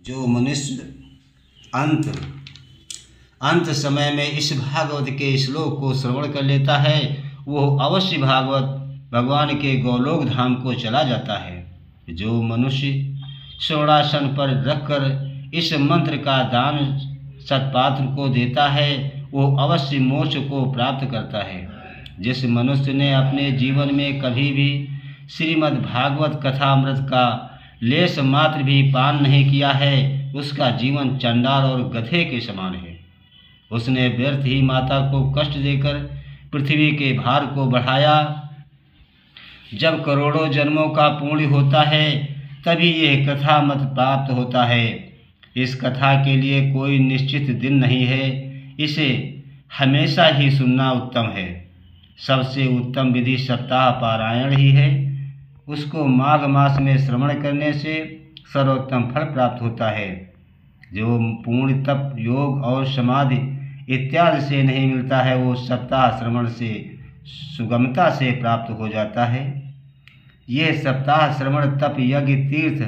जो मनुष्य अंत समय में इस भागवत के श्लोक को श्रवण कर लेता है वो अवश्य भगवान के गोलोक धाम को चला जाता है। जो मनुष्य श्रवणासन पर रखकर इस मंत्र का दान सत्पात्र को देता है वो अवश्य मोक्ष को प्राप्त करता है। जिस मनुष्य ने अपने जीवन में कभी भी श्रीमद् भागवत कथामृत का लेश मात्र भी पान नहीं किया है उसका जीवन चंडाल और गधे के समान है। उसने व्यर्थ ही माता को कष्ट देकर पृथ्वी के भार को बढ़ाया। जब करोड़ों जन्मों का पुण्य होता है तभी यह कथा मत प्राप्त होता है। इस कथा के लिए कोई निश्चित दिन नहीं है, इसे हमेशा ही सुनना उत्तम है। सबसे उत्तम विधि सप्ताह पारायण ही है। उसको माघ मास में श्रवण करने से सर्वोत्तम फल प्राप्त होता है। जो पूर्ण तप योग और समाधि इत्यादि से नहीं मिलता है वो सप्ताह श्रवण से सुगमता से प्राप्त हो जाता है। यह सप्ताह श्रवण तप यज्ञ तीर्थ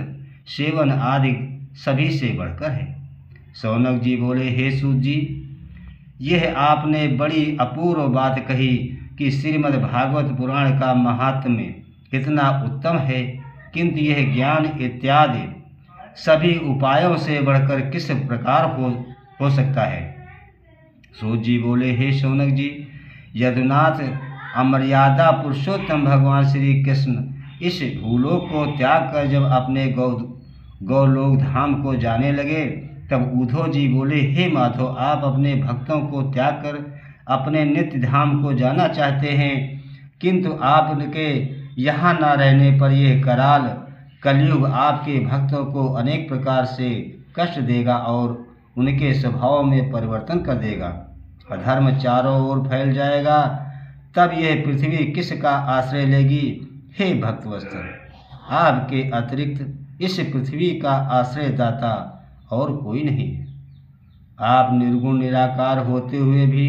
सेवन आदि सभी से बढ़कर है। शौनक जी बोले, हे सूत जी, यह आपने बड़ी अपूर्व बात कही कि श्रीमद् भागवत पुराण का महात्म्य कितना उत्तम है, किंतु यह ज्ञान इत्यादि सभी उपायों से बढ़कर किस प्रकार हो सकता है। सूत जी बोले, हे शौनक जी, यदुनाथ अमर्यादा पुरुषोत्तम भगवान श्री कृष्ण इस भूलोक को त्याग कर जब अपने गौलोक धाम को जाने लगे तब उद्धव जी बोले, हे माधव, आप अपने भक्तों को त्याग कर अपने नित्य धाम को जाना चाहते हैं, किंतु आपके यहाँ न रहने पर यह कराल कलयुग आपके भक्तों को अनेक प्रकार से कष्ट देगा और उनके स्वभाव में परिवर्तन कर देगा। अधर्म चारों ओर फैल जाएगा, तब यह पृथ्वी किसका आश्रय लेगी। हे भक्तवत्सल, आपके अतिरिक्त इस पृथ्वी का आश्रयदाता और कोई नहीं है। आप निर्गुण निराकार होते हुए भी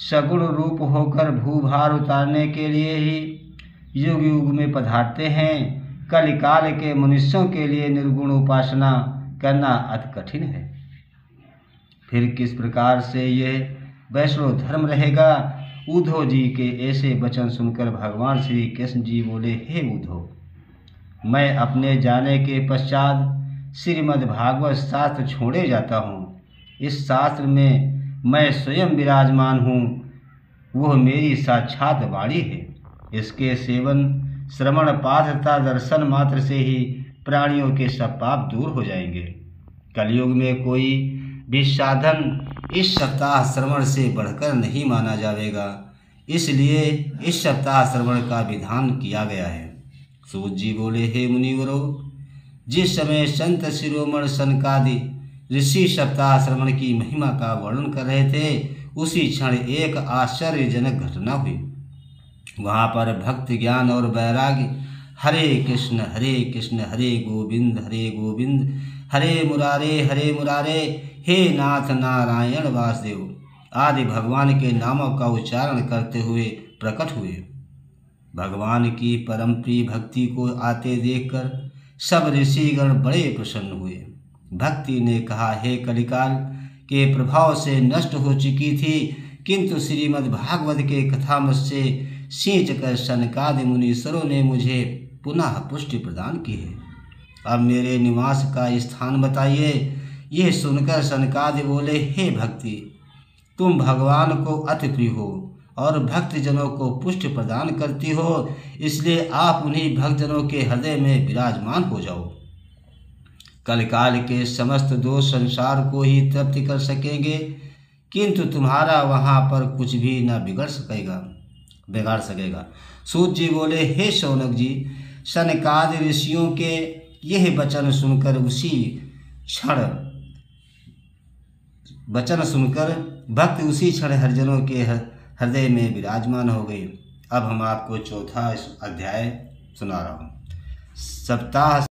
सगुण रूप होकर भूभार उतारने के लिए ही युग युग में पधारते हैं। कलिकाल के मनुष्यों के लिए निर्गुण उपासना करना अति कठिन है। फिर किस प्रकार से यह वैष्णव धर्म रहेगा। उद्धव जी के ऐसे वचन सुनकर भगवान श्री कृष्ण जी बोले, हे उद्धव, मैं अपने जाने के पश्चात श्रीमद् भागवत शास्त्र छोड़े जाता हूँ। इस शास्त्र में मैं स्वयं विराजमान हूँ, वह मेरी साक्षात वाणी है। इसके सेवन श्रवण पाठ तथा दर्शन मात्र से ही प्राणियों के सब पाप दूर हो जाएंगे। कलयुग में कोई भी साधन इस सप्ताह श्रवण से बढ़कर नहीं माना जाएगा, इसलिए इस सप्ताह श्रवण का विधान किया गया है। सूत जी बोले, हे मुनिवरों, जिस समय संत शिरोमणि सनकादि ऋषि सप्ताह श्रवण की महिमा का वर्णन कर रहे थे उसी क्षण एक आश्चर्यजनक घटना हुई। वहाँ पर भक्ति ज्ञान और वैराग्य हरे कृष्ण हरे गोविंद हरे मुरारे हे नाथ नारायण वासुदेव आदि भगवान के नामों का उच्चारण करते हुए प्रकट हुए। भगवान की परम प्रिय भक्ति को आते देखकर सब ऋषिगण बड़े प्रसन्न हुए। भक्ति ने कहा, हे कलिकाल के प्रभाव से नष्ट हो चुकी थी, किंतु श्रीमद् भागवत के कथामृत से सींच कर सनकादि मुनीश्वरों ने मुझे पुनः पुष्टि प्रदान की है। अब मेरे निवास का स्थान बताइए। यह सुनकर सनकादि बोले, हे भक्ति, तुम भगवान को अति प्रिय हो और भक्तजनों को पुष्टि प्रदान करती हो, इसलिए आप उन्हीं भक्तजनों के हृदय में विराजमान हो जाओ। कलिकाल के समस्त दोष संसार को ही तृप्ति कर सकेंगे, किंतु तुम्हारा वहाँ पर कुछ भी न बिगाड़ सकेगा। सूत जी बोले, हे शौनक जी, सनकादि ऋषियों के यह वचन सुनकर भक्त उसी क्षण हरिजनों के हृदय में विराजमान हो गए। अब हम आपको चौथा अध्याय सुना रहा हूँ। सप्ताह